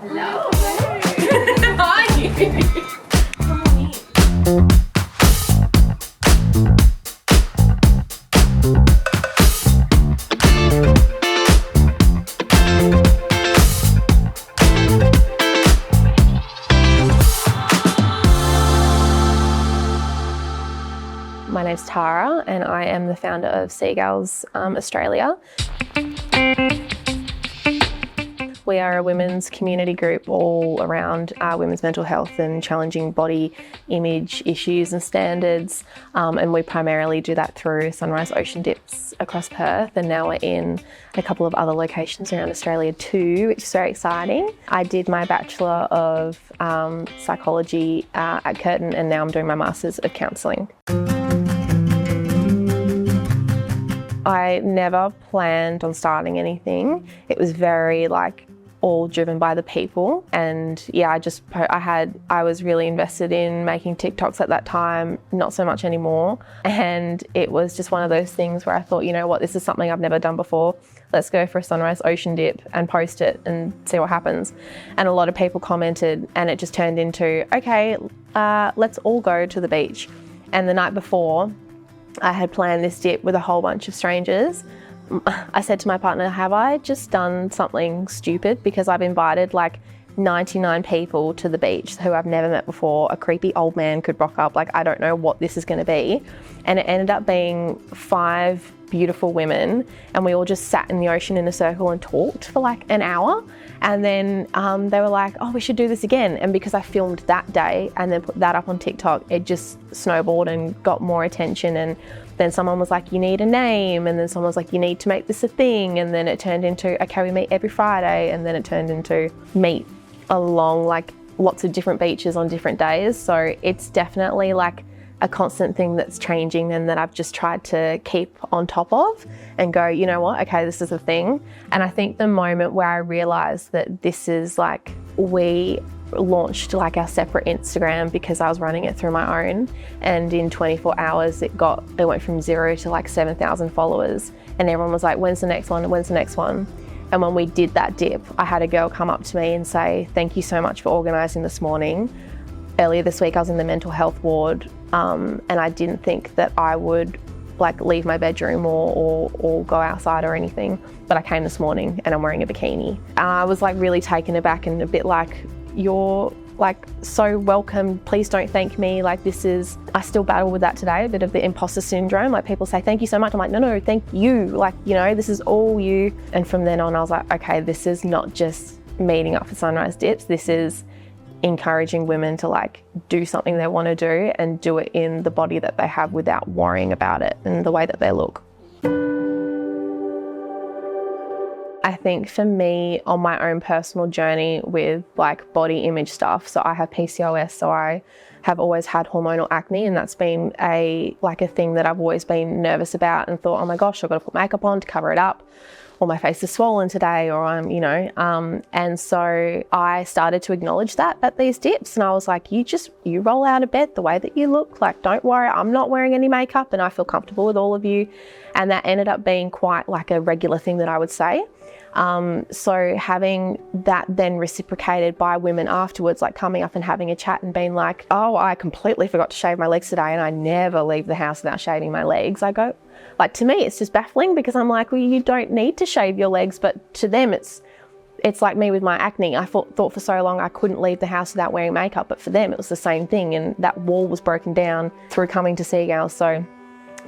Hello. Hi. Come on in. My name's Tara and I am the founder of Seagals Australia. We are a women's community group all around women's mental health and challenging body image issues and standards, and we primarily do that through Sunrise Ocean Dips across Perth, and now we're in a couple of other locations around Australia too, which is very exciting. I did my Bachelor of Psychology at Curtin, and now I'm doing my Masters of Counselling. I never planned on starting anything. It was very all driven by the people, and yeah, I was really invested in making TikToks at that time, not so much anymore, and it was just one of those things where I thought, you know what, this is something I've never done before. Let's go for a Sunrise Ocean Dip and post it and see what happens. And a lot of people commented, and it just turned into, okay, let's all go to the beach. And the night before, I had planned this dip with a whole bunch of strangers. I said to my partner, have I just done something stupid? Because I've invited 99 people to the beach who I've never met before. A creepy old man could rock up. I don't know what this is going to be. And it ended up being 5 beautiful women, and we all just sat in the ocean in a circle and talked for an hour. And then they were like, oh, we should do this again. And because I filmed that day and then put that up on TikTok, it just snowballed and got more attention. And then someone was like, you need a name. And then someone was like, you need to make this a thing. And then it turned into, okay, we meet every Friday. And then it turned into meet along lots of different beaches on different days. So it's definitely a constant thing that's changing and that I've just tried to keep on top of and go, you know what, okay, this is a thing. And I think the moment where I realized that this is we launched our separate Instagram because I was running it through my own, and in 24 hours it went from 0 to 7,000 followers, and everyone was like, when's the next one, when's the next one? And when we did that dip, I had a girl come up to me and say, thank you so much for organising this morning. Earlier this week I was in the mental health ward, and I didn't think that I would leave my bedroom or go outside or anything, but I came this morning and I'm wearing a bikini. I was really taken aback and a bit you're so welcome, please don't thank me. I still battle with that today, a bit of the imposter syndrome. People say, thank you so much. I'm like, no, thank you. This is all you. And from then on, I was like, okay, this is not just meeting up for Sunrise Dips. This is encouraging women to do something they want to do and do it in the body that they have without worrying about it and the way that they look. I think for me, on my own personal journey with body image stuff, so I have PCOS, so I have always had hormonal acne, and that's been a thing that I've always been nervous about and thought, oh my gosh, I've got to put makeup on to cover it up, or my face is swollen today, or I'm, and so I started to acknowledge that at these dips, and I was like, you roll out of bed the way that you look, don't worry, I'm not wearing any makeup and I feel comfortable with all of you. And that ended up being quite a regular thing that I would say. So having that then reciprocated by women afterwards, coming up and having a chat and being like, oh, I completely forgot to shave my legs today and I never leave the house without shaving my legs. I go, to me, it's just baffling because I'm like, well, you don't need to shave your legs, but to them, it's like me with my acne. I thought for so long I couldn't leave the house without wearing makeup, but for them, it was the same thing. And that wall was broken down through coming to Seagals. So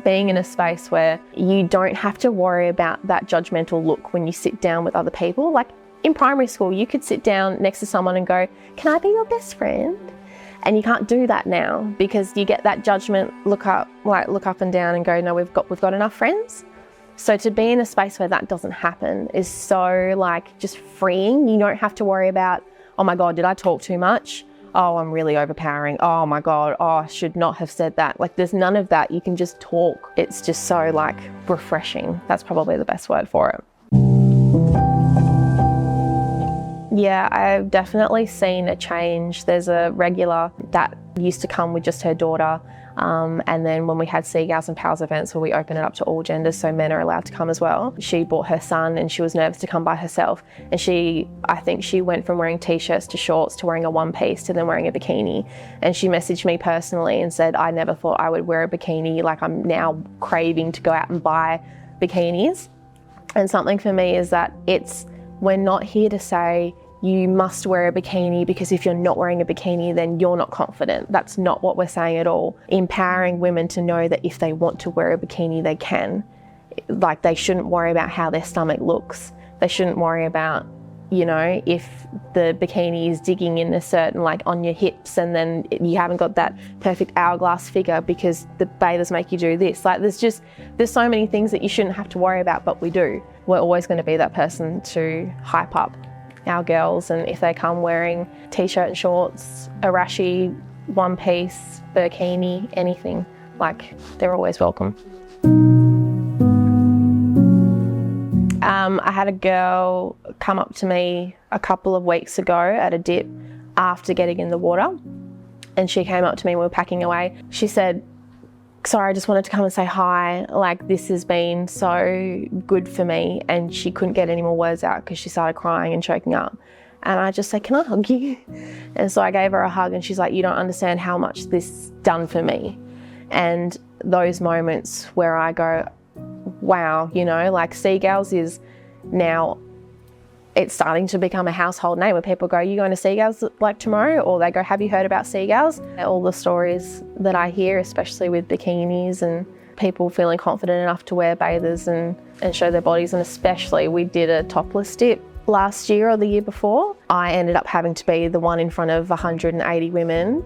being in a space where you don't have to worry about that judgmental look when you sit down with other people. In primary school, you could sit down next to someone and go, can I be your best friend? And you can't do that now because you get that judgment, look up and down and go, no, we've got enough friends. So to be in a space where that doesn't happen is so just freeing. You don't have to worry about, oh my God, did I talk too much? Oh, I'm really overpowering. Oh my God, oh, I should not have said that. There's none of that. You can just talk. It's just so refreshing. That's probably the best word for it. Yeah, I've definitely seen a change. There's a regular that Used to come with just her daughter. And then when we had Seagals and Pals events where we open it up to all genders, so men are allowed to come as well, she brought her son and she was nervous to come by herself. And I think she went from wearing t-shirts to shorts to wearing a one piece to then wearing a bikini. And she messaged me personally and said, I never thought I would wear a bikini. Like, I'm now craving to go out and buy bikinis. And something for me is that we're not here to say, you must wear a bikini because if you're not wearing a bikini, then you're not confident. That's not what we're saying at all. Empowering women to know that if they want to wear a bikini, they can. Like, they shouldn't worry about how their stomach looks. They shouldn't worry about, if the bikini is digging in a certain, like on your hips, and then you haven't got that perfect hourglass figure because the bathers make you do this. Like, there's so many things that you shouldn't have to worry about, but we do. We're always going to be that person to hype up our girls, and if they come wearing t-shirt and shorts, arashi, one piece, bikini, anything, like, they're always welcome. I had a girl come up to me a couple of weeks ago at a dip after getting in the water, and she came up to me when we were packing away. She said, sorry, I just wanted to come and say hi. Like, this has been so good for me. And she couldn't get any more words out because she started crying and choking up. And I just said, can I hug you? And so I gave her a hug, and she's like, you don't understand how much this done for me. And those moments where I go, wow, like, Seagals is now, it's starting to become a household name where people go, you going to Seagals like tomorrow? Or they go, have you heard about Seagals? All the stories that I hear, especially with bikinis and people feeling confident enough to wear bathers and show their bodies. And especially, we did a topless dip last year or the year before. I ended up having to be the one in front of 180 women,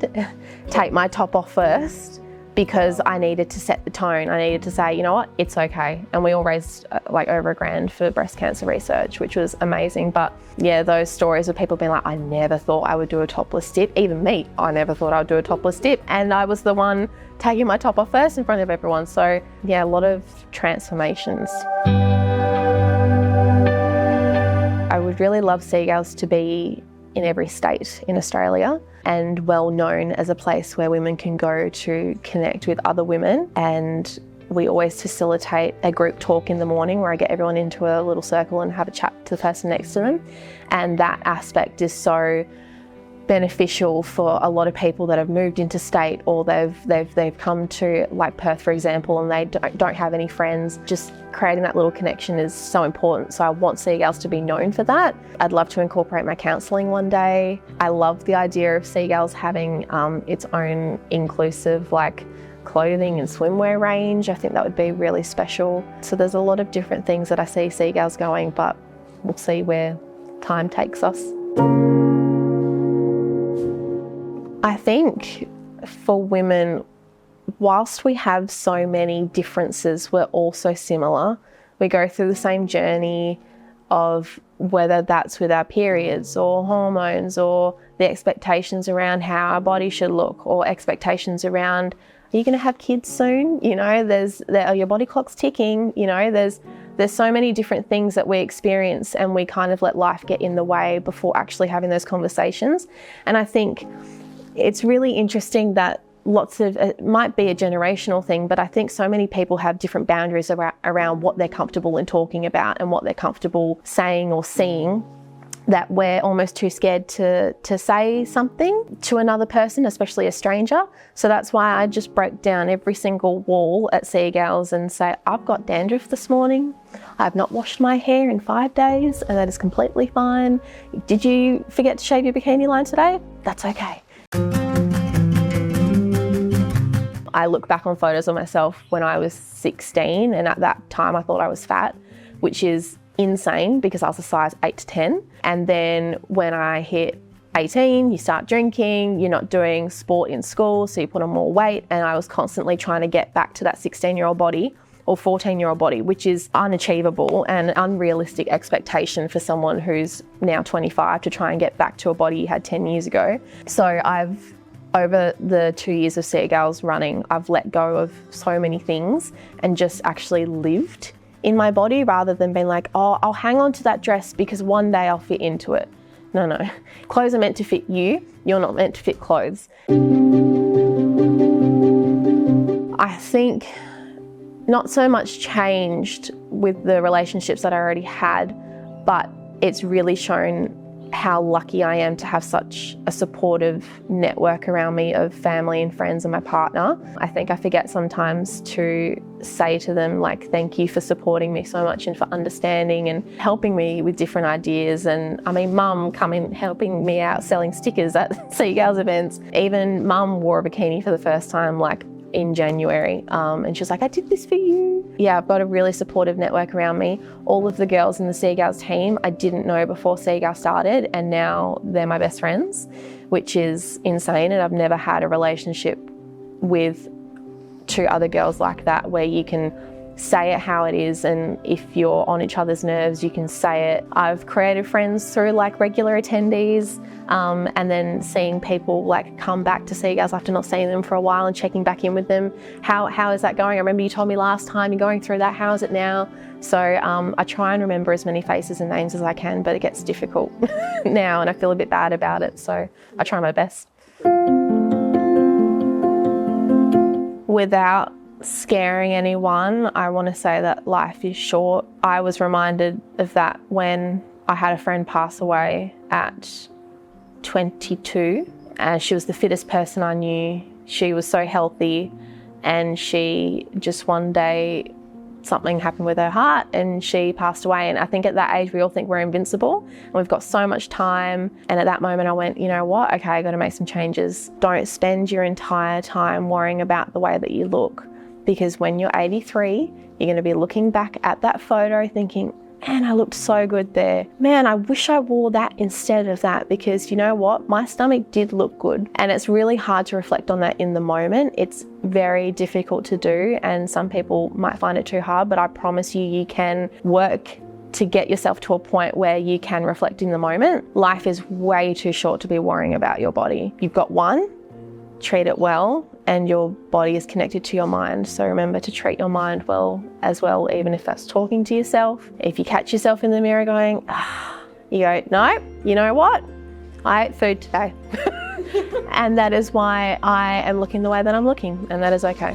take my top off first, because I needed to set the tone. I needed to say, you know what, it's okay. And we all raised like over $1,000 for breast cancer research, which was amazing. But yeah, those stories of people being like, I never thought I would do a topless dip. Even me, I never thought I would do a topless dip. And I was the one taking my top off first in front of everyone. So yeah, a lot of transformations. I would really love Seagals to be in every state in Australia and well known as a place where women can go to connect with other women. And we always facilitate a group talk in the morning where I get everyone into a little circle and have a chat to the person next to them. And that aspect is so beneficial for a lot of people that have moved interstate, or they've come to like Perth, for example, and they don't have any friends. Just creating that little connection is so important. So I want Seagals to be known for that. I'd love to incorporate my counselling one day. I love the idea of Seagals having its own inclusive like clothing and swimwear range. I think that would be really special. So there's a lot of different things that I see Seagals going, but we'll see where time takes us. I think for women, whilst we have so many differences, we're also similar. We go through the same journey of whether that's with our periods or hormones or the expectations around how our body should look, or expectations around, are you going to have kids soon? Your body clock's ticking. There's so many different things that we experience, and we kind of let life get in the way before actually having those conversations. And I think it's really interesting that it might be a generational thing, but I think so many people have different boundaries around what they're comfortable in talking about and what they're comfortable saying or seeing, that we're almost too scared to say something to another person, especially a stranger. So that's why I just break down every single wall at Seagals and say, I've got dandruff this morning. I've not washed my hair in 5 days, and that is completely fine. Did you forget to shave your bikini line today? That's okay. I look back on photos of myself when I was 16, and at that time I thought I was fat, which is insane because I was a size 8 to 10. And then when I hit 18, you start drinking, you're not doing sport in school, so you put on more weight. And I was constantly trying to get back to that 16-year-old body or 14-year-old body, which is unachievable and unrealistic expectation for someone who's now 25 to try and get back to a body you had 10 years ago. So over the 2 years of Seagals running, I've let go of so many things and just actually lived in my body, rather than being like, oh, I'll hang on to that dress because one day I'll fit into it. No. Clothes are meant to fit you. You're not meant to fit clothes. I think not so much changed with the relationships that I already had, but it's really shown how lucky I am to have such a supportive network around me of family and friends and my partner. I think I forget sometimes to say to them, like, thank you for supporting me so much and for understanding and helping me with different ideas. And I mean, Mum coming, helping me out selling stickers at Seagals events. Even Mum wore a bikini for the first time, like, in January, and she was like, I did this for you. Yeah, I've got a really supportive network around me. All of the girls in the Seagals team I didn't know before Seagals started, and now they're my best friends, which is insane. And I've never had a relationship with two other girls like that, where you can say it how it is, and if you're on each other's nerves, you can say it. I've created friends through like regular attendees, and then seeing people like come back to Seagals after not seeing them for a while and checking back in with them. How is that going? I remember you told me last time you're going through that. How is it now? So I try and remember as many faces and names as I can, but it gets difficult now and I feel a bit bad about it. So I try my best. Without scaring anyone, I want to say that life is short. I was reminded of that when I had a friend pass away at 22, and she was the fittest person I knew. She was so healthy, and she just one day something happened with her heart and she passed away. And I think at that age we all think we're invincible and we've got so much time. And at that moment I went, you know what, okay, I got to make some changes. Don't spend your entire time worrying about the way that you look, because when you're 83, you're going to be looking back at that photo thinking, man, I looked so good there. Man, I wish I wore that instead of that, because you know what? My stomach did look good. And it's really hard to reflect on that in the moment. It's very difficult to do, and some people might find it too hard, but I promise you, you can work to get yourself to a point where you can reflect in the moment. Life is way too short to be worrying about your body. You've got one, treat it well, and your body is connected to your mind. So remember to treat your mind well as well, even if that's talking to yourself. If you catch yourself in the mirror going, you go, no, you know what? I ate food today. And that is why I am looking the way that I'm looking, and that is okay.